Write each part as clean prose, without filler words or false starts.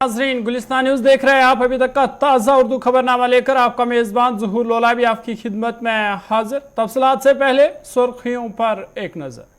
नाज़रीन, गुलिस्तान न्यूज देख रहे हैं आप। अभी तक का ताज़ा उर्दू खबरनामा लेकर आपका मेज़बान ज़हूर लोला भी आपकी खिदमत में हाजिर। तफसीलात से पहले सुर्खियों पर एक नज़र।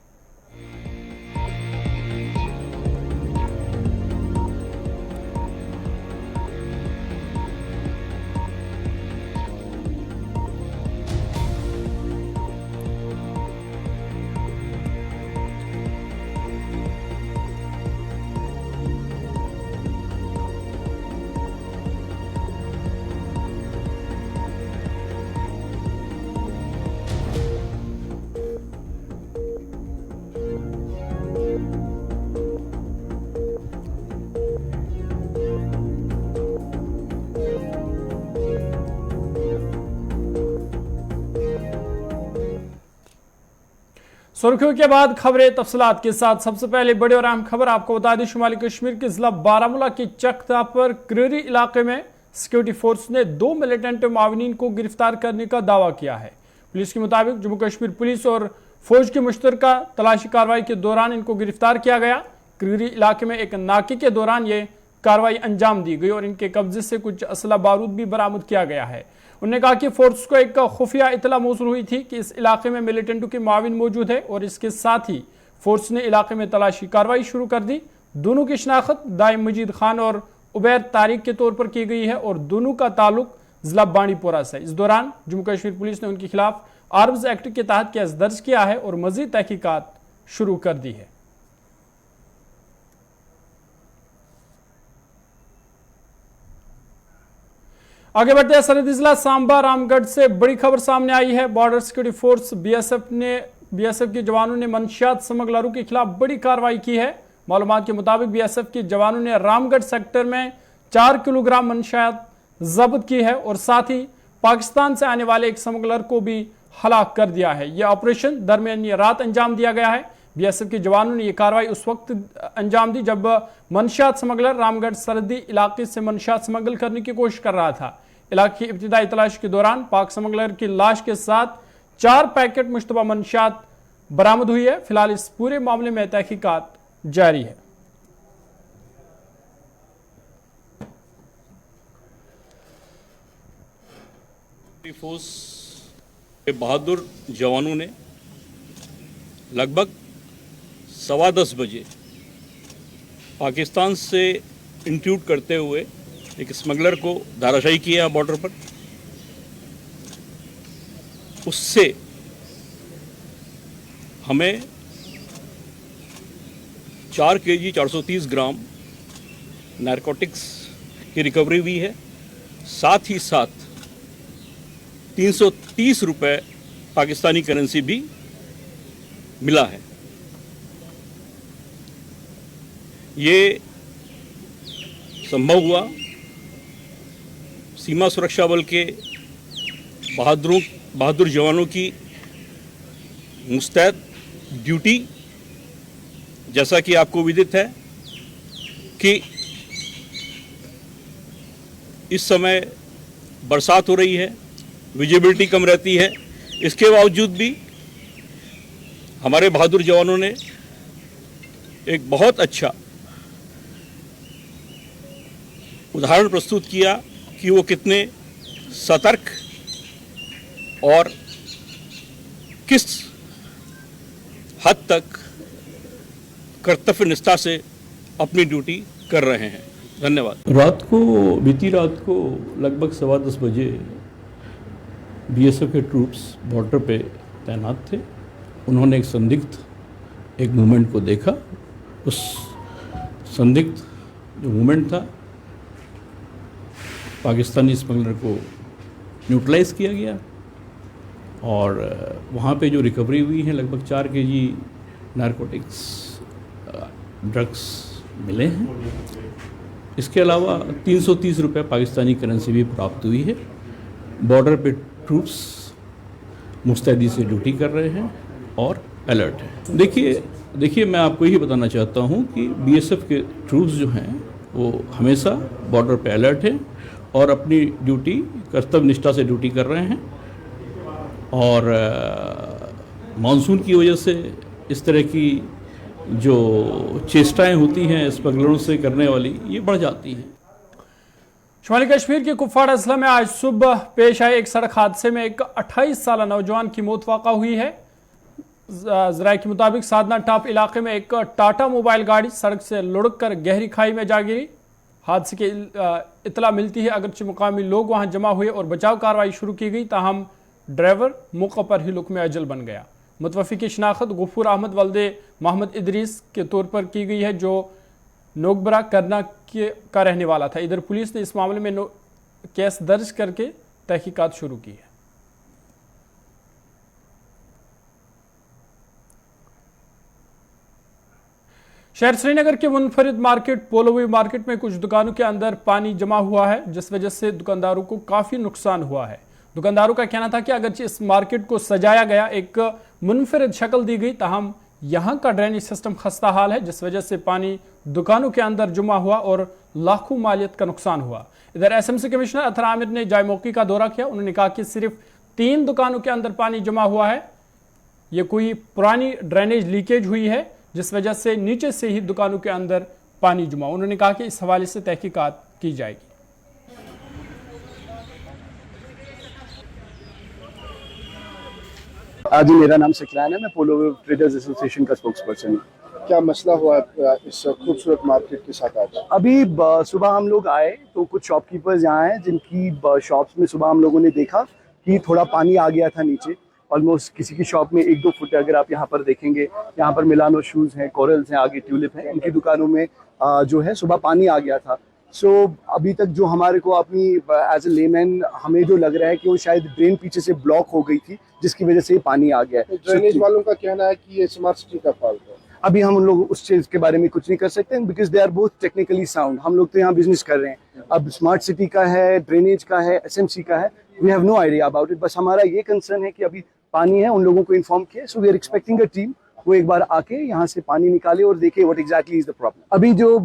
सुर्खियों के बाद खबरें तफसीलात के साथ। सबसे पहले बड़ी और अहम खबर आपको बता दें, शुमाली कश्मीर के जिला बारामूला के चकता पर क्रीरी इलाके में सिक्योरिटी फोर्स ने 2 मिलिटेंट माविनीन को गिरफ्तार करने का दावा किया है। पुलिस के मुताबिक जम्मू कश्मीर पुलिस और फौज की मुश्तरका तलाशी कार्रवाई के दौरान इनको गिरफ्तार किया गया। क्रीरी इलाके में एक नाके के दौरान ये कार्रवाई अंजाम दी गई और इनके कब्जे से कुछ असला बारूद भी बरामद किया गया है। उन्होंने कहा कि फोर्स को एक खुफिया इतला मौसूल हुई थी कि इस इलाके में मिलिटेंटों के माविन मौजूद है और इसके साथ ही फोर्स ने इलाके में तलाशी कार्रवाई शुरू कर दी। दोनों की शनाख्त दाइम मजीद खान और उबैर तारिक के तौर पर की गई है और दोनों का ताल्लुक जिला बांडीपोरा से। इस दौरान जम्मू कश्मीर पुलिस ने उनके खिलाफ आर्म्स एक्ट के तहत केस दर्ज किया है और मजीद तहकीकात शुरू कर दी है। आगे बढ़ते हैं, सरहदी जिला सांबा रामगढ़ से बड़ी खबर सामने आई है। बॉर्डर सिक्योरिटी फोर्स बीएसएफ के जवानों ने मंशियात स्मगलरों के खिलाफ बड़ी कार्रवाई की है। मालूमात के मुताबिक बीएसएफ के जवानों ने रामगढ़ सेक्टर में 4 किलोग्राम मंशियात जब्त की है और साथ ही पाकिस्तान से आने वाले एक स्मगलर को भी हलाक कर दिया है। यह ऑपरेशन दरमियानी रात अंजाम दिया गया है। बीएसएफ के जवानों ने यह कार्रवाई उस वक्त अंजाम दी जब मंशियात स्मगलर रामगढ़ सरहदी इलाके से मंशियात स्मगल करने की कोशिश कर रहा था। इलाके की इब्तिदाई तलाश के दौरान पाक स्मगलर की लाश के साथ 4 पैकेट मुश्तबा मंशियात बरामद हुई है। फिलहाल इस पूरे मामले में तहकीकात जारी है। फोर्स के बहादुर जवानों ने लगभग 10:15 बजे पाकिस्तान से इंट्रूड करते हुए एक स्मगलर को धाराशायी किया बॉर्डर पर। उससे हमें 4 kg 430 ग्राम नारकोटिक्स की रिकवरी हुई है। साथ ही साथ 330 रुपए पाकिस्तानी करेंसी भी मिला है। ये संभव हुआ सीमा सुरक्षा बल के बहादुर जवानों की मुस्तैद ड्यूटी। जैसा कि आपको विदित है कि इस समय बरसात हो रही है, विजिबिलिटी कम रहती है। इसके बावजूद भी हमारे बहादुर जवानों ने एक बहुत अच्छा उदाहरण प्रस्तुत किया कि वो कितने सतर्क और किस हद तक कर्तव्य निष्ठा से अपनी ड्यूटी कर रहे हैं। धन्यवाद। बीती रात को लगभग 10:15 बजे बीएसएफ के ट्रूप्स बॉर्डर पे तैनात थे। उन्होंने एक संदिग्ध मूवमेंट को देखा। उस संदिग्ध जो मूवमेंट था, पाकिस्तानी स्मगलर को न्यूट्रलाइज किया गया और वहाँ पे जो रिकवरी हुई है लगभग 4 kg नारकोटिक्स ड्रग्स मिले हैं। इसके अलावा 330 रुपये पाकिस्तानी करेंसी भी प्राप्त हुई है। बॉर्डर पे ट्रूप्स मुस्तैदी से ड्यूटी कर रहे हैं और अलर्ट है। देखिए मैं आपको यही बताना चाहता हूँ कि बीएसएफ के ट्रूप्स जो हैं वो हमेशा बॉर्डर पे अलर्ट हैं और अपनी ड्यूटी कर्तव्य निष्ठा से ड्यूटी कर रहे हैं। और मानसून की वजह से इस तरह की जो चेष्टाएं होती हैं स्मगलरों से करने वाली, ये बढ़ जाती हैं। शुमाली कश्मीर के कुपवाड़ा जिला में आज सुबह पेश आए एक सड़क हादसे में एक 28 साल नौजवान की मौत वाक़ा हुई है। ज़राए के मुताबिक साधना टॉप इलाके में एक टाटा मोबाइल गाड़ी सड़क से लुढ़क कर गहरी खाई में जा गिरी। हादसे की इतला मिलती है, अगरचे मुकामी लोग वहां जमा हुए और बचाव कार्रवाई शुरू की गई, ताहम ड्राइवर मौके पर ही लुकमे अजल बन गया। मुतवफ़ी की शनाख्त गफूर अहमद वल्दे मोहम्मद इदरीस के तौर पर की गई है, जो नोगबरा करना का रहने वाला था। इधर पुलिस ने इस मामले में केस दर्ज करके तहकीकात शुरू की है। शहर श्रीनगर के मुनफरिद मार्केट पोलोवी मार्केट में कुछ दुकानों के अंदर पानी जमा हुआ है, जिस वजह से दुकानदारों को काफी नुकसान हुआ है। दुकानदारों का कहना था कि अगरचे इस मार्केट को सजाया गया, एक मुनफरिद शक्ल दी गई, ताहम यहाँ का ड्रेनेज सिस्टम खस्ता हाल है, जिस वजह से पानी दुकानों के अंदर जमा हुआ और लाखों मालियत का नुकसान हुआ। इधर एसएमसी कमिश्नर अतर आमिर ने जाय मौके का दौरा किया। उन्होंने कहा कि सिर्फ 3 दुकानों के अंदर पानी जमा हुआ है, ये कोई पुरानी ड्रेनेज लीकेज हुई है, जिस वजह से नीचे से ही दुकानों के अंदर पानी जमा। उन्होंने कहा कि इस हवाले से तहकीकात की जाएगी। जी, मेरा नाम सकलान है, मैं पोलो ट्रेडर्स एसोसिएशन का स्पोक्स पर्सन हूँ। क्या मसला हुआ इस खूबसूरत मार्केट के साथ आज? अभी सुबह हम लोग आए तो कुछ शॉपकीपर्स यहाँ हैं जिनकी शॉप्स में सुबह हम लोगों ने देखा कि थोड़ा पानी आ गया था नीचे। ऑलमोस्ट किसी की शॉप में 1-2 फुट, अगर आप यहाँ पर देखेंगे, यहाँ पर मिलानो शूज़ हैं, कोरल्स हैं, आगे ट्यूलिप हैं, इनकी दुकानों में जो है सुबह पानी आ गया था। सो अभी तक जो हमारे को अपनी एज ए लेमैन हमें जो लग रहा है कि वो शायद ड्रेन पीछे से ब्लॉक हो गई थी, जिसकी वजह से पानी आ गया है। ड्रेनेज वालों का कहना है कि ये स्मार्ट सिटी का फॉल्ट है। अभी हम उन लोग उस चीज के बारे में कुछ नहीं कर सकते, because they are both technically sound. हम लोग तो यहाँ बिजनेस कर रहे हैं। अब स्मार्ट सिटी का है, ड्रेनेज का है, एसएमसी का है, we have no idea about it. बस हमारा ये कंसर्न है कि अभी पानी है, उन लोगों को इन्फॉर्म किया, so we are expecting a team वो एक बार आके यहाँ से पानी निकाले और देखे what exactly is the problem. अभी जो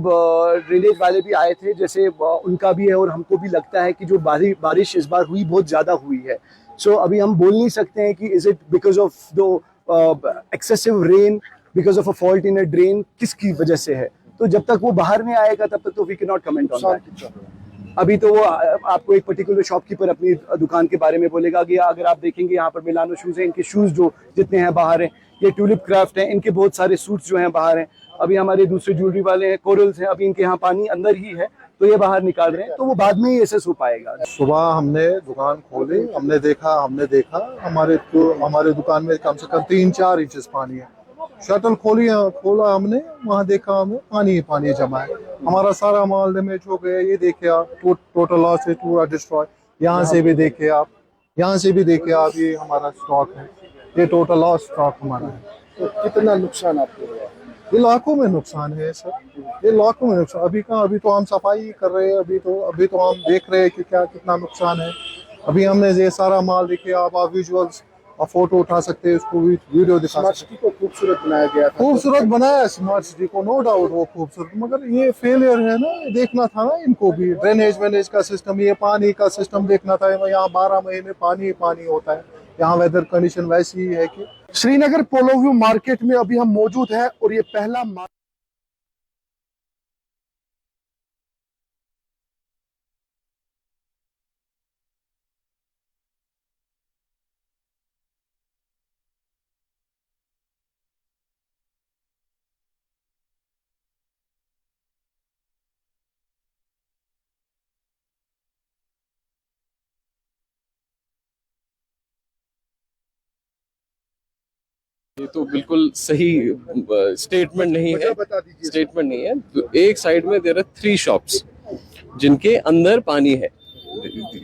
ड्रेनेज वाले भी आए थे, जैसे उनका भी है और हमको भी लगता है कि जो बारिश इस बार हुई बहुत ज्यादा हुई है। सो अभी हम बोल नहीं सकते हैं कि is it because of the excessive rain, because of a fault in a drain, किसकी वजह से है। तो जब तक वो बाहर नहीं आएगा तब तक तो we can not comment on that. अभी तो वो आपको एक पर्टिकुलर शॉपकीपर अपनी दुकान के बारे में बोलेगा कि अगर आप देखेंगे यहाँ पर मिलानो शूज़ हैं, इनके शूज़ जो जितने हैं बाहर हैं, ये ट्यूलिप क्राफ्ट हैं, इनके बहुत सारे सूट्स जो हैं बाहर हैं। अभी हमारे दूसरे ज्वेलरी वाले हैं, कोरल्स हैं, अभी इनके यहाँ पानी अंदर ही है, तो ये बाहर निकाल रहे हैं, तो वो बाद में ही एसेस हो पाएगा। सुबह हमने दुकान खोली, हमने देखा हमारे दुकान में कम से कम 3-4 इंचेस पानी है। शटल खोला हमने, वहाँ देखा हमें पानी जमा है। हमारा सारा माल डैमेज हो गया। ये देखिए आप, टोटल लॉस है, पूरा डिस्ट्रॉय। यहाँ से भी देखिए आप, ये हमारा स्टॉक है, ये टोटल लॉस स्टॉक हमारा है। तो कितना नुकसान आपको हुआ? ये लाखों में नुकसान है सर, ये लाखों में नुकसान। अभी तो हम सफाई कर रहे हैं, अभी तो हम देख रहे हैं कि क्या कितना नुकसान है। अभी हमने ये सारा माल देखिए आप विजुअल्स और फोटो उठा सकते हैं, उसको वीडियो दिखा स्मार्ट सिटी को खूबसूरत बनाया गया था। खूबसूरत बनाया स्मार्ट सिटी को, नो डाउट वो खूबसूरत, मगर ये फेलियर है ना। देखना था ना इनको भी, ड्रेनेज का सिस्टम, ये पानी का सिस्टम देखना था। यहाँ 12 महीने पानी होता है। यहाँ वेदर कंडीशन वैसी ही है कि श्रीनगर पोलो व्यू मार्केट में अभी हम मौजूद हैं और ये पहला ये तो बिल्कुल सही स्टेटमेंट नहीं है। स्टेटमेंट नहीं है। तो एक साइड में देयर आर 3 शॉप्स जिनके अंदर पानी है,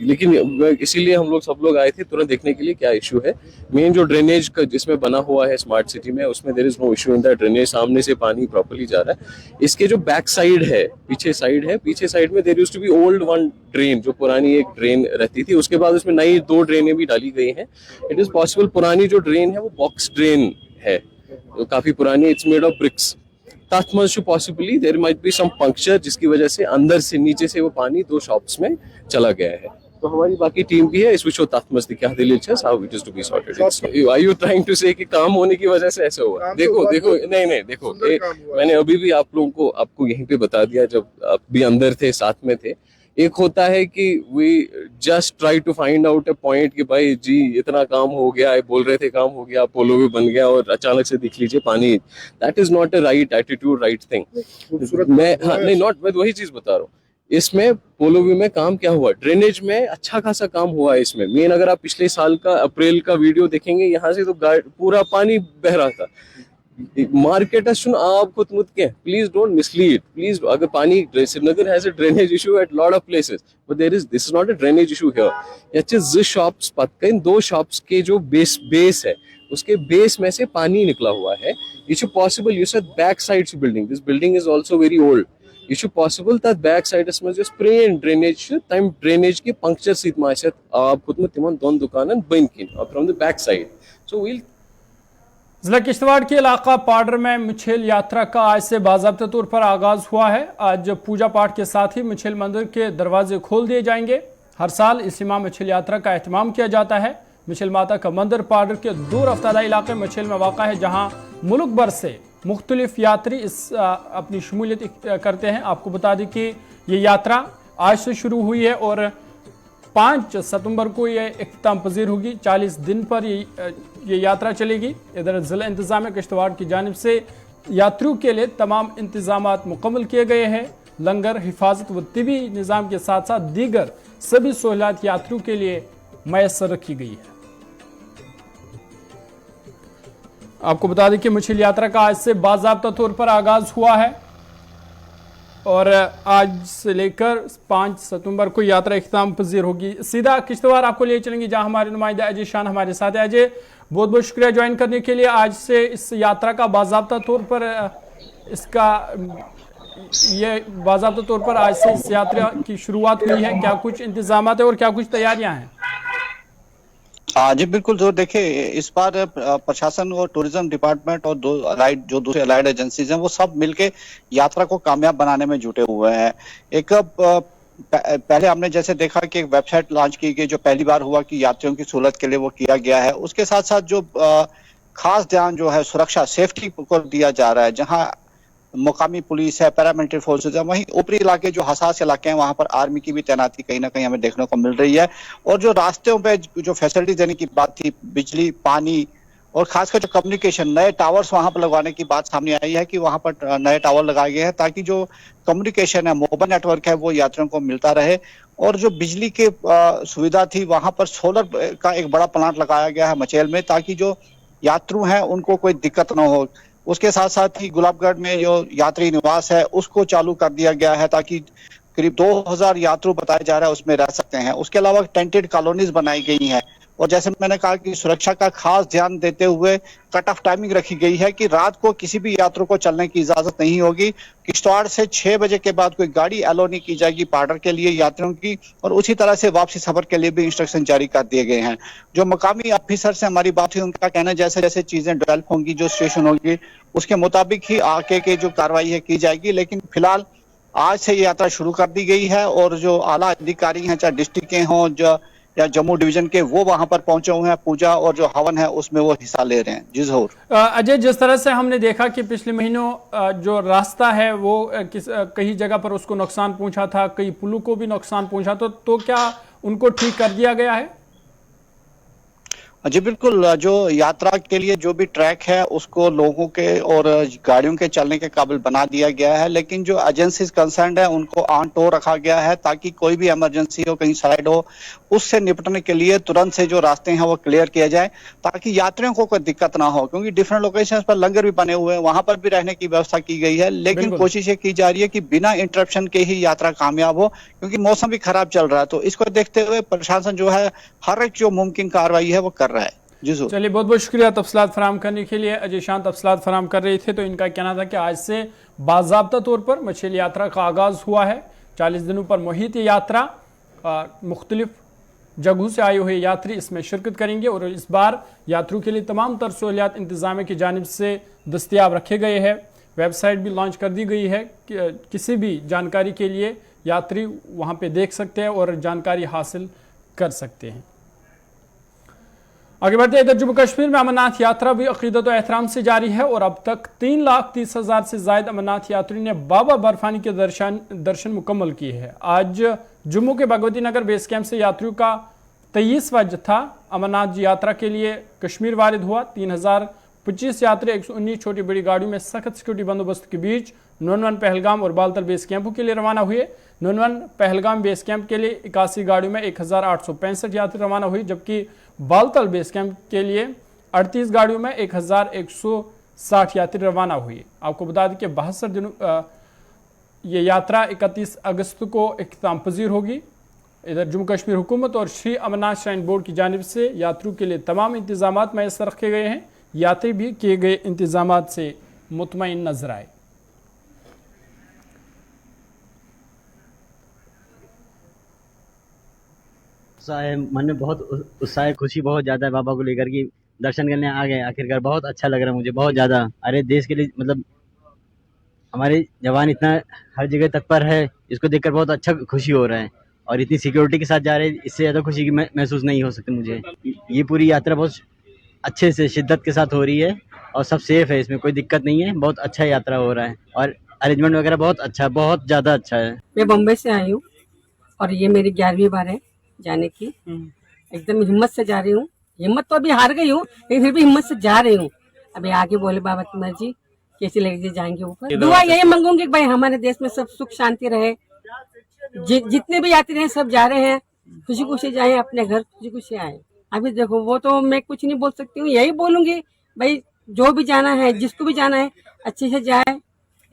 लेकिन इसीलिए हम लोग सब लोग आए थे तुरंत देखने के लिए क्या इशू है। मेन जो ड्रेनेज का जिसमें बना हुआ है स्मार्ट सिटी में, उसमें there is no issue in that drainage. सामने से पानी प्रॉपर्ली जा रहा है। इसके जो बैक साइड है, पीछे साइड में there used to be old one drain, जो पुरानी एक ड्रेन रहती थी। उसके बाद उसमें नई 2 ड्रेनें भी डाली गई हैं। इट इज पॉसिबल पुरानी जो ड्रेन है वो बॉक्स ड्रेन है, तो काफी पुरानी, it's made of BRICS. that much possibly there might be some puncture, जिसकी वजह से अंदर से नीचे से वो पानी 2 शॉप्स में चला गया है। तो हमारी बाकी टीम भी है, इस विच तत्मस क्या दलील है, how it is to be sorted। Are you trying to say कि काम होने की वजह से ऐसा हुआ? देखो नहीं देखो, मैंने अभी भी आपको यहीं पे बता दिया, जब आप भी अंदर थे, साथ में थे। एक होता है कि we just try to find out a point कि भाई जी इतना काम हो गया है, बोल रहे थे काम हो गया, पोलो भी बन गया और अचानक से देख लीजिए पानी। That is not a right attitude, right thing. मैं नहीं नॉट मैं वही चीज बता रहा हूँ। इसमें पोलो व्यू में काम क्या हुआ, ड्रेनेज में अच्छा खासा काम हुआ है इसमें। मेन अगर आप पिछले साल का अप्रैल का वीडियो देखेंगे, यहाँ से तो पूरा पानी बह रहा था। मार्केट आप खुद मुद के प्लीज डोंट मिसलीड प्लीज। अगर पानी Srinagar has a drainage issue at lot of places but this is not a drainage issue here. याचे ज शॉप्स पत्कन 2 शॉप्स के जो बेस है उसके बेस में से पानी निकला हुआ है। ये should possible you said back side building, this building is also very old. ये should possible that back side में जो spray and drainage time drainage की puncture सीध माशत आप खुद में तिमान दोन दुकानन बन किन from the back side. So we'll जिला किश्तवाड़ के इलाका पाडर में मिछेल यात्रा का आज से बाज़ाब्ता तौर पर आगाज हुआ है। आज पूजा पाठ के साथ ही मिछेल मंदिर के दरवाजे खोल दिए जाएंगे। हर साल इस माह मिछेल यात्रा का एहतमाम किया जाता है। मिछेल माता का मंदिर पाडर के दूर अफ्तादा इलाके मिछेल में वाक़ा है, जहाँ मुल्क भर से मुख्तलिफ यात्री इस अपनी शमूलियत करते हैं। आपको बता दें कि ये यात्रा आज से शुरू हुई है और 5 सितंबर को ये इख्तिताम पजीर होगी। 40 दिन पर ये यात्रा चलेगी। इधर जिला इंतजामिया किश्तवाड़ की जानिब से यात्रियों के लिए तमाम इंतजामात मुकम्मल किए गए हैं। लंगर, हिफाजत व तिबी निज़ाम के साथ साथ दीगर सभी सहूलियात यात्रियों के लिए मैसर रखी गई है। आपको बता दें कि मिछेल यात्रा का आज से बाज़ाब्ता तौर पर आगाज हुआ है और आज से लेकर 5 सितंबर को यात्रा इख्तिताम पजीर होगी। सीधा किश्तवाड़ आपको ले चलेंगे, जहां हमारे नुमाइंदा अजय शान हमारे साथ है। अजय, बहुत बहुत शुक्रिया ज्वाइन करने के लिए। आज से इस यात्रा का बाज़ाब्ता तौर पर आज से इस यात्रा की शुरुआत हुई है। क्या कुछ इंतजामात है और क्या कुछ तैयारियां हैं? जी बिल्कुल। जो देखिए, इस बार प्रशासन और टूरिज्म डिपार्टमेंट और दूसरे अलाइड एजेंसीज हैं, वो सब मिलके यात्रा को कामयाब बनाने में जुटे हुए हैं। एक पहले हमने जैसे देखा कि एक वेबसाइट लॉन्च की गई, जो पहली बार हुआ कि यात्रियों की सहूलत के लिए वो किया गया है। उसके साथ साथ जो खास ध्यान जो है सुरक्षा, सेफ्टी को दिया जा रहा है। जहां मुकामी पुलिस है, पैरामिलिट्री फोर्सेज है, वहीं ऊपरी इलाके जो हसास इलाके हैं वहां पर आर्मी की भी तैनाती कहीं ना कहीं हमें देखने को मिल रही है। और जो रास्तों पे जो फैसिलिटी देने की बात थी, बिजली, पानी और खासकर जो कम्युनिकेशन, नए टावर्स वहां पर लगवाने की बात सामने आई है कि वहां पर नए टावर लगाए गए हैं ताकि जो कम्युनिकेशन है, मोबाइल नेटवर्क है, वो यात्रियों को मिलता रहे। और जो बिजली की सुविधा थी, वहां पर सोलर का एक बड़ा प्लांट लगाया गया है मचेल में, ताकि जो यात्रु हैं उनको कोई दिक्कत ना हो। उसके साथ साथ ही गुलाबगढ़ में जो यात्री निवास है उसको चालू कर दिया गया है, ताकि करीब 2000 यात्रु बताया जा रहा है उसमें रह सकते हैं। उसके अलावा टेंटेड कॉलोनीज बनाई गई हैं। और जैसे मैंने कहा कि सुरक्षा का खास ध्यान देते हुए कट ऑफ टाइमिंग रखी गई है कि रात को किसी भी यात्रु को चलने की इजाजत नहीं होगी। किश्तवाड़ से 6 बजे के बाद कोई गाड़ी अलो नहीं की जाएगी पाडर के लिए यात्रियों की। और उसी तरह से वापसी सफर के लिए भी इंस्ट्रक्शन जारी कर दिए गए हैं। जो मकामी ऑफिसर से हमारी बात हुई, उनका कहना है जैसे जैसे चीजें डेवलप होंगी, जो सिचुएशन होगी, उसके मुताबिक ही आगे के जो कार्रवाई है की जाएगी। लेकिन फिलहाल आज से ये यात्रा शुरू कर दी गई है और जो आला अधिकारी हैं, चाहे डिस्ट्रिक्ट के हों या जम्मू डिवीजन के, वो वहां पर पहुंचे हुए हैं। पूजा और जो हवन है उसमें वो हिस्सा ले रहे हैं। जी ज़रूर। अजय, जिस तरह से हमने देखा कि पिछले महीनों जो रास्ता है वो कई जगह पर उसको नुकसान पहुंचा था, कई पुलों को भी नुकसान पहुंचा, तो क्या उनको ठीक कर दिया गया है? जी बिल्कुल। जो यात्रा के लिए जो भी ट्रैक है उसको लोगों के और गाड़ियों के चलने के काबिल बना दिया गया है। लेकिन जो एजेंसीज कंसर्न्ड है उनको ऑन टो रखा गया है, ताकि कोई भी इमरजेंसी हो, कहीं साइड हो, उससे निपटने के लिए तुरंत से जो रास्ते हैं वो क्लियर किए जाए, ताकि यात्रियों को कोई दिक्कत ना हो। क्योंकि डिफरेंट लोकेशंस पर लंगर भी बने हुए हैं, वहां पर भी रहने की व्यवस्था की गई है। लेकिन कोशिश ये की जा रही है कि बिना इंटरप्शन के ही यात्रा कामयाब हो, क्योंकि मौसम भी खराब चल रहा है। तो इसको देखते हुए प्रशासन जो है हर एक जो मुमकिन कार्रवाई है वो कर रहा है। चलिए, बहुत बहुत शुक्रिया तफसीलात फराम करने के लिए। अजय शान तफसीलात फराम कर रहे थे। तो इनका कहना था कि आज से बाज़ाब्ता तौर पर मिछेल यात्रा का आगाज़ हुआ है। 40 दिनों पर मुहित यात्रा, मुख्तलिफ जगहों से आए हुए यात्री इसमें शिरकत करेंगे और इस बार यात्रियों के लिए तमाम तर सहूलियात इंतज़ामिया की जानिब से दस्तियाब रखे गए हैं। वेबसाइट भी लॉन्च कर दी गई है कि किसी भी जानकारी के लिए यात्री वहाँ पर देख सकते हैं और जानकारी हासिल कर सकते हैं। आगे बढ़ते हैं, इधर जम्मू कश्मीर में अमरनाथ यात्रा भी अकीदत और एहतराम से जारी है और अब तक 3,30,000 से ज्यादा अमरनाथ यात्री ने बाबा बर्फानी के दर्शन मुकम्मल किए हैं। आज जम्मू के भगवती नगर बेस कैंप से यात्रियों का 23वां जत्था अमरनाथ यात्रा के लिए कश्मीर वारिद हुआ। 3,025 यात्री 119 छोटी बड़ी गाड़ियों में सख्त सिक्योरिटी बंदोबस्त के बीच नूनवन पहलगाम और बालतल बेस कैंपों के लिए रवाना हुए। नूनवन पहलगाम बेस कैंप के लिए 81 गाड़ियों में 1,865 यात्री रवाना हुई, जबकि बालतल बेस कैंप के लिए 38 गाड़ियों में 1,160 यात्री रवाना हुई। आपको बता दें कि 72 दिनों ये यात्रा 31 अगस्त को इख्तिताम पजीर होगी। इधर जम्मू कश्मीर हुकूमत और श्री अमरनाथ श्राइन बोर्ड की जानिब से यात्रियों के लिए तमाम इंतजाम मैसर रखे गए हैं। यात्री भी किए गए इंतजाम से मुतमईन नजर आए। मन में बहुत उत्साह है, खुशी बहुत ज्यादा है। बाबा को लेकर के दर्शन करने आ गए आखिरकार, बहुत अच्छा लग रहा है मुझे, बहुत ज्यादा। अरे देश के लिए मतलब हमारे जवान इतना हर जगह तत्पर है, इसको देखकर बहुत अच्छा खुशी हो रहा है। और इतनी सिक्योरिटी के साथ जा रहे हैं, इससे ज्यादा खुशी की महसूस नहीं हो सकती मुझे। ये पूरी यात्रा बहुत अच्छे से शिद्दत के साथ हो रही है और सब सेफ है, इसमें कोई दिक्कत नहीं है। बहुत अच्छा यात्रा हो रहा है और अरेंजमेंट वगैरह बहुत अच्छा है, बहुत ज्यादा अच्छा है। मैं बम्बई से आई हूँ और ये मेरी 11वीं बार है जाने की। एकदम हिम्मत से जा रही हूँ। हिम्मत तो अभी हार गई हूँ, लेकिन फिर भी हिम्मत से जा रही हूँ। अभी आगे बोले बाबा की मर्जी, कैसी लगेगी जाएंगे ऊपर। दुआ यही मांगूंगी कि भाई हमारे देश में सब सुख शांति रहे। जितने भी यात्री हैं सब जा रहे हैं, खुशी खुशी जाए अपने घर, खुशी खुशी आए। अभी देखो वो तो मैं कुछ नहीं बोल सकती हूँ, यही बोलूंगी भाई जो भी जाना है, जिसको भी जाना है अच्छे से जाए।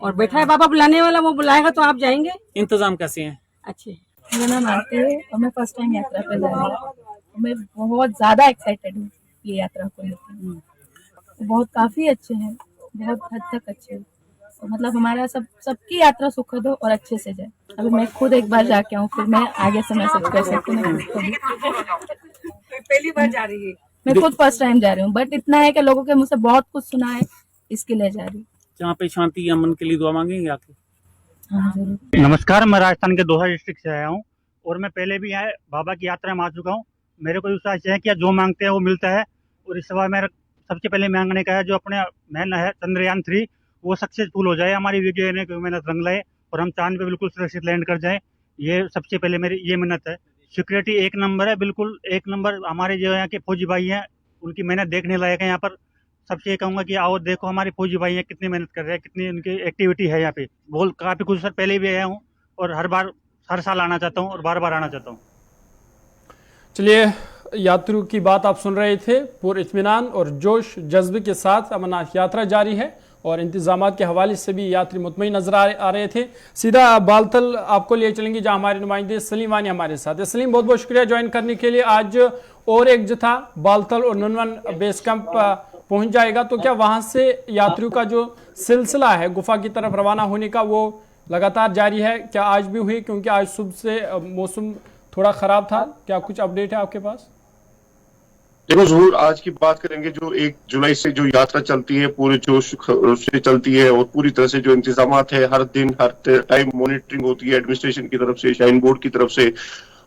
और बैठा है बाबा बुलाने वाला, वो बुलाएगा तो आप जाएंगे। इंतजाम कैसे हैं? अच्छे। मेरा नाम आरती है और मैं फर्स्ट टाइम यात्रा पे जा रही हूँ। मैं बहुत ज़्यादा एक्साइटेड हूँ ये यात्रा को लेकर। बहुत काफ़ी अच्छे हैं, बहुत हद तक अच्छे हैं। तो मतलब हमारा सबकी यात्रा सुखद हो और अच्छे से जाए। अभी मैं खुद एक बार जाके आऊँ, फिर मैं आगे से मैसेज कर सकती हूँ। पहली बार जा रही है, मैं खुद फर्स्ट टाइम जा रही हूँ, बट इतना है कि लोगों के मुझसे बहुत कुछ सुना है, इसके लिए जा रही हूँ। जहाँ पे शांति अमन के लिए दुआ मांगेंगे आके? हाँ जरूर। नमस्कार, मैं राजस्थान के दोहा डिस्ट्रिक्ट से आया हूँ और मैं पहले भी यहाँ बाबा की यात्रा में आ चुका हूँ। मेरे को विश्वास है कि जो मांगते हैं वो मिलता है। और इस बार मेरा सबसे पहले मांगने का है जो अपने मैन है चंद्रयान 3 वो सक्सेसफुल हो जाए, हमारी विज्ञान की मेहनत रंग लाए और हम चांद पे बिल्कुल सुरक्षित लैंड कर जाएं। ये सबसे पहले मेरी ये मिन्नत है। सिक्योरिटी 1 नंबर है, बिल्कुल 1 नंबर। हमारे जो यहाँ के फौजी भाई हैं उनकी मेहनत देखने लायक है। यहाँ पर सबसे ये कहूँगा कि आओ देखो हमारे फौजी भाई हैं कितनी मेहनत कर रहे हैं, कितनी उनकी एक्टिविटी है यहाँ पे। बहुत काफ़ी कुछ सर पहले भी आया हूँ और हर साल आना चाहता हूँ और बार बार आना चाहता हूँ। चलिए, यात्रियों की बात आप सुन रहे थे। पूरे इत्मीनान और जोश जज्बे के साथ अमरनाथ यात्रा जारी है और इंतजाम के हवाले से भी यात्री मुतमईन नजर आ रहे थे। सीधा बालतल आपको लिए चलेंगे जहां हमारे नुमाइंदे सलीम वानी हमारे साथ है। सलीम, बहुत बहुत शुक्रिया ज्वाइन करने के लिए। आज और एक जत्था बालतल और नूनवन बेस कैंप पहुंच जाएगा, तो क्या वहां से यात्रियों का जो सिलसिला है गुफा की तरफ रवाना होने का वो लगातार जारी है? क्या आज भी हुई? क्योंकि आज सुबह से मौसम थोड़ा खराब था। क्या कुछ अपडेट है आपके पास? देखो जरूर, आज की बात करेंगे। जो 1 जुलाई से जो यात्रा चलती है पूरे जोश से चलती है और पूरी तरह से जो इंतजाम है, हर दिन हर टाइम मॉनिटरिंग होती है एडमिनिस्ट्रेशन की तरफ से, श्राइन बोर्ड की तरफ से,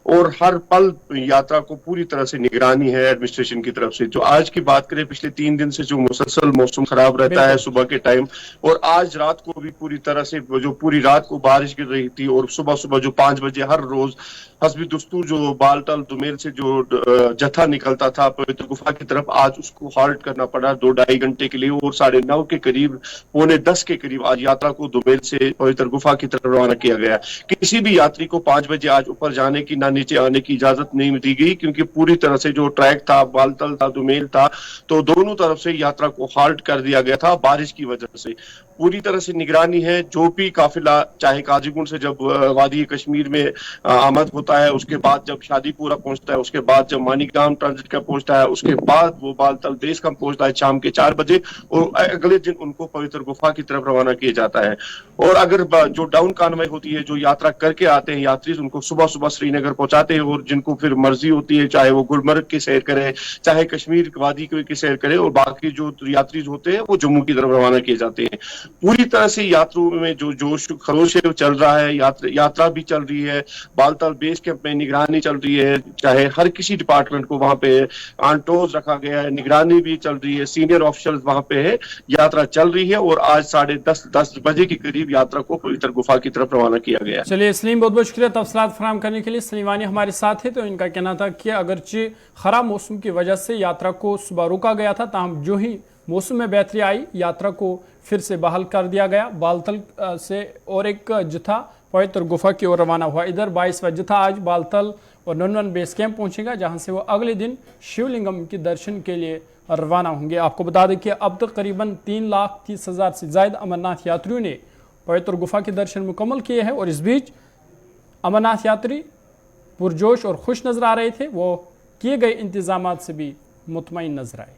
और हर पल यात्रा को पूरी तरह से निगरानी है एडमिनिस्ट्रेशन की तरफ से। जो आज की बात करें, पिछले 3 दिन से जो मुसलसल मौसम खराब रहता है सुबह के टाइम, और आज रात को भी पूरी तरह से जो पूरी रात को बारिश गिर रही थी और सुबह सुबह जो 5 बजे हर रोज हस्बी दस्तूर जो बालतल दुमेल से जो जत्था निकलता था पवित्र गुफा की तरफ, आज उसको हाल्ट करना पड़ा 2-2.5 घंटे के लिए। और 9:30 के करीब, 9:45 के करीब आज यात्रा को दुमेल से पवित्र गुफा की तरफ रवाना किया गया। किसी भी यात्री को 5 बजे आज ऊपर जाने की ना नीचे आने की इजाजत नहीं दी गई, क्योंकि पूरी तरह से जो ट्रैक था, बालतल था, दुमेल था, तो दोनों तरफ से यात्रा को हाल्ट कर दिया गया था बारिश की वजह से। पूरी तरह से निगरानी है। जो भी काफिला चाहे काजीगुंड से जब वादी कश्मीर में आमद होता है, उसके बाद जब शादीपुरा पहुंचता है, उसके बाद जब मानिकगाम ट्रांजिट का पहुंचता है, उसके बाद वो बालतल बेस कैंप पहुंचता है शाम के 4 बजे, और अगले दिन उनको पवित्र गुफा की तरफ रवाना किया जाता है। और अगर जो डाउन कानवे होती है, जो यात्रा करके आते हैं यात्री, उनको सुबह सुबह श्रीनगर पहुंचाते हैं और जिनको फिर मर्जी होती है, चाहे वो गुलमर्ग की सैर करे, चाहे कश्मीर वादी की सैर करे, और बाकी जो यात्री होते हैं वो जम्मू की तरफ रवाना किए जाते हैं। पूरी तरह से यात्रियों में जो जोश खरोश है वो चल रहा है। यात्रा भी चल रही है, बालताल बेस कैंप में निगरानी चल रही है, चाहे हर किसी डिपार्टमेंट को वहां पे ऑन टोज रखा गया है, निगरानी भी चल रही है, सीनियर ऑफिसर्स वहां पे है, यात्रा चल रही है और आज 10:30 बजे के करीब यात्रा को पवित्र गुफा की तरफ रवाना किया गया। चलिए सलीम, बहुत बहुत शुक्रिया तफसीलात फराहम करने के लिए। सलीमानी हमारे साथ है, तो इनका कहना था कि अगरचे खराब मौसम की वजह से यात्रा को सुबह रोका गया था, ताहम जो ही मौसम में बेहतरी आई यात्रा को फिर से बहाल कर दिया गया। बालतल से और एक जत्था पवित्र गुफा की ओर रवाना हुआ। इधर 22वां जत्था आज बालतल और ननवन बेस कैंप पहुंचेगा, जहां से वो अगले दिन शिवलिंगम के दर्शन के लिए रवाना होंगे। आपको बता दें कि अब तक करीबन 3,30,000 से ज़्यादा अमरनाथ यात्रियों ने पवित्र गुफा के दर्शन मुकम्मल किए हैं और इस बीच अमरनाथ यात्री पुरजोश और खुश नजर आ रहे थे। वो किए गए इंतजाम से भी मुतमईन नजर आए।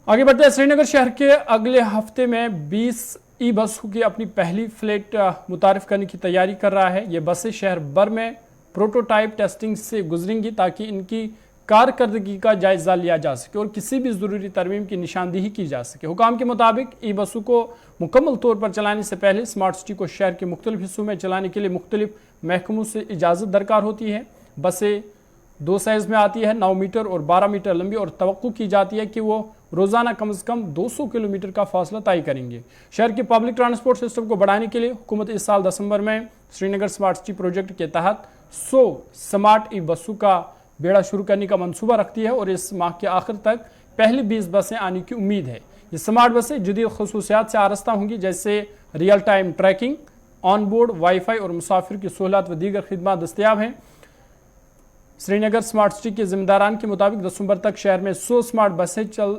आगे बढ़ते हैं, श्रीनगर शहर के अगले हफ्ते में 20 ई बसों की अपनी पहली फ्लेट मुतारिफ करने की तैयारी कर रहा है। ये बसें शहर भर में प्रोटोटाइप टेस्टिंग से गुजरेंगी ताकि इनकी कारकर्दगी का जायजा लिया जा सके और किसी भी ज़रूरी तरमीम की निशानदेही की जा सके। हुकाम के मुताबिक ई बसों को मुकम्मल तौर पर चलाने से पहले स्मार्ट सिटी को शहर के मुख्तलिफ हिस्सों में चलाने के लिए मुख्तलिफ महकमों से इजाज़त दरकार होती है। बसें 2 साइज़ में आती है, 9 मीटर और 12 मीटर लंबी, और तवक्को की जाती है कि वो रोज़ाना कम से कम 200 किलोमीटर का फासला तय करेंगे। शहर के पब्लिक ट्रांसपोर्ट सिस्टम को बढ़ाने के लिए हुकूमत इस साल दिसंबर में श्रीनगर स्मार्ट सिटी प्रोजेक्ट के तहत 100 स्मार्ट ई बसों का बेड़ा शुरू करने का मंसूबा रखती है और इस माह के आखिर तक पहली 20 बसें आने की उम्मीद है। ये स्मार्ट बसें जदीद खसूसियात से आरस्ता होंगी, जैसे real time tracking, on board wifi और मुसाफिर की सहूलत व दीगर खिदमत दस्तियाब हैं। श्रीनगर स्मार्ट सिटी के जिम्मेदारान के मुताबिक दिसंबर तक शहर में 100 स्मार्ट बसें चल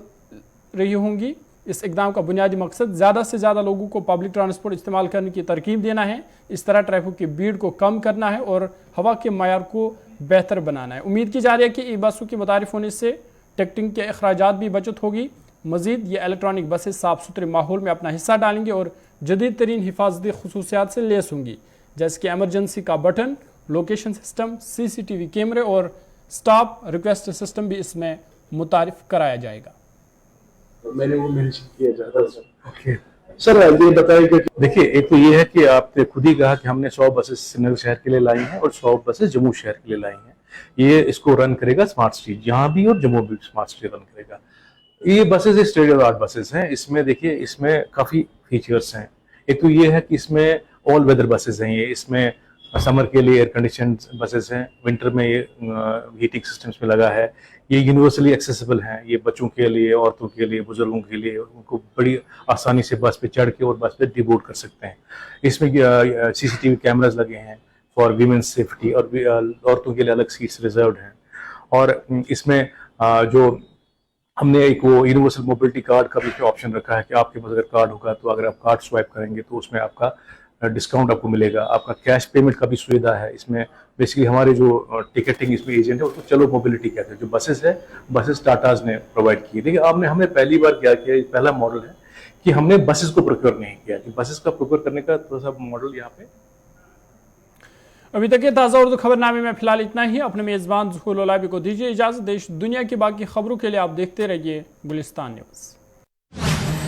रही होंगी। इस इकदाम का बुनियादी मकसद ज़्यादा से ज़्यादा लोगों को पब्लिक ट्रांसपोर्ट इस्तेमाल करने की तरकीब देना है। इस तरह ट्रैफिक की भीड़ को कम करना है और हवा के मयार को बेहतर बनाना है। उम्मीद की जा रही है कि ई बसों की मुतारिफ होने से टिकटिंग के अखराजात भी बचत होगी। मजीद ये इलेक्ट्रॉनिक बसें साफ़ सुथरे माहौल में अपना हिस्सा डालेंगे और जदीद तरीन हिफाजती खसूसियात से लेस होंगी, जैसे कि एमरजेंसी का बटन, लोकेशन सिस्टम, CCTV कैमरे और स्टॉप रिक्वेस्ट सिस्टम भी इसमें मुतारिफ कराया जाएगा। मैंने वो मेंशन किया ज़्यादा। ओके सर, ये बताइए कि देखिए, एक तो ये है कि आपने खुद ही कहा कि हमने 100 बसेस श्रीनगर शहर के लिए लाई हैं और 100 बसेस जम्मू शहर के लिए लाई हैं। ये इसको रन करेगा स्मार्ट सिटी, यहाँ भी और जम्मू भी स्मार्ट सिटी रन करेगा। ये buses state of art buses हैं। इसमें देखिए, इसमें काफ़ी फीचर्स हैं। एक तो ये है कि इसमें ऑल वेदर बसेस हैं। ये इसमें समर के लिए एयर कंडीशन बसेस हैं, विंटर में ये हीटिंग सिस्टम्स में लगा है। ये यूनिवर्सली एक्सेसिबल हैं। ये बच्चों के लिए, औरतों के लिए, बुजुर्गों के लिए, उनको बड़ी आसानी से बस पे चढ़ के और बस पे डिबोर्ड कर सकते हैं। इसमें CCTV कैमराज लगे हैं फॉर वीमेंस सेफ्टी और औरतों के लिए अलग सीट्स रिजर्व्ड हैं। और इसमें जो हमने एक वो यूनिवर्सल मोबिलिटी कार्ड का भी ऑप्शन रखा है कि आपके पास अगर कार्ड होगा तो अगर आप कार्ड स्वाइप करेंगे तो उसमें आपका डिस्काउंट आपको मिलेगा। आपका कैश पेमेंट का भी सुविधा है इसमें। बेसिकली हमारे जो टिकटिंग इसमें एजेंट है उसको चलो मोबिलिटी कहते हैं। जो बसेस है, बसेस टाटाज ने प्रोवाइड की। देखिए, हमने पहली बार क्या किया, पहला मॉडल है कि हमने बसेस को प्रोक्योर नहीं किया, कि बसेस का प्रोक्योर करने का थोड़ा सा मॉडल यहाँ पे। अभी तक के ताज़ा उर्दू खबरनामे में फिलहाल इतना ही। अपने मेज़बान ज़ुहूर लौलाबी को दीजिए इजाज़त। देश दुनिया की बाकी खबरों के लिए आप देखते रहिए गुलिस्तान न्यूज़।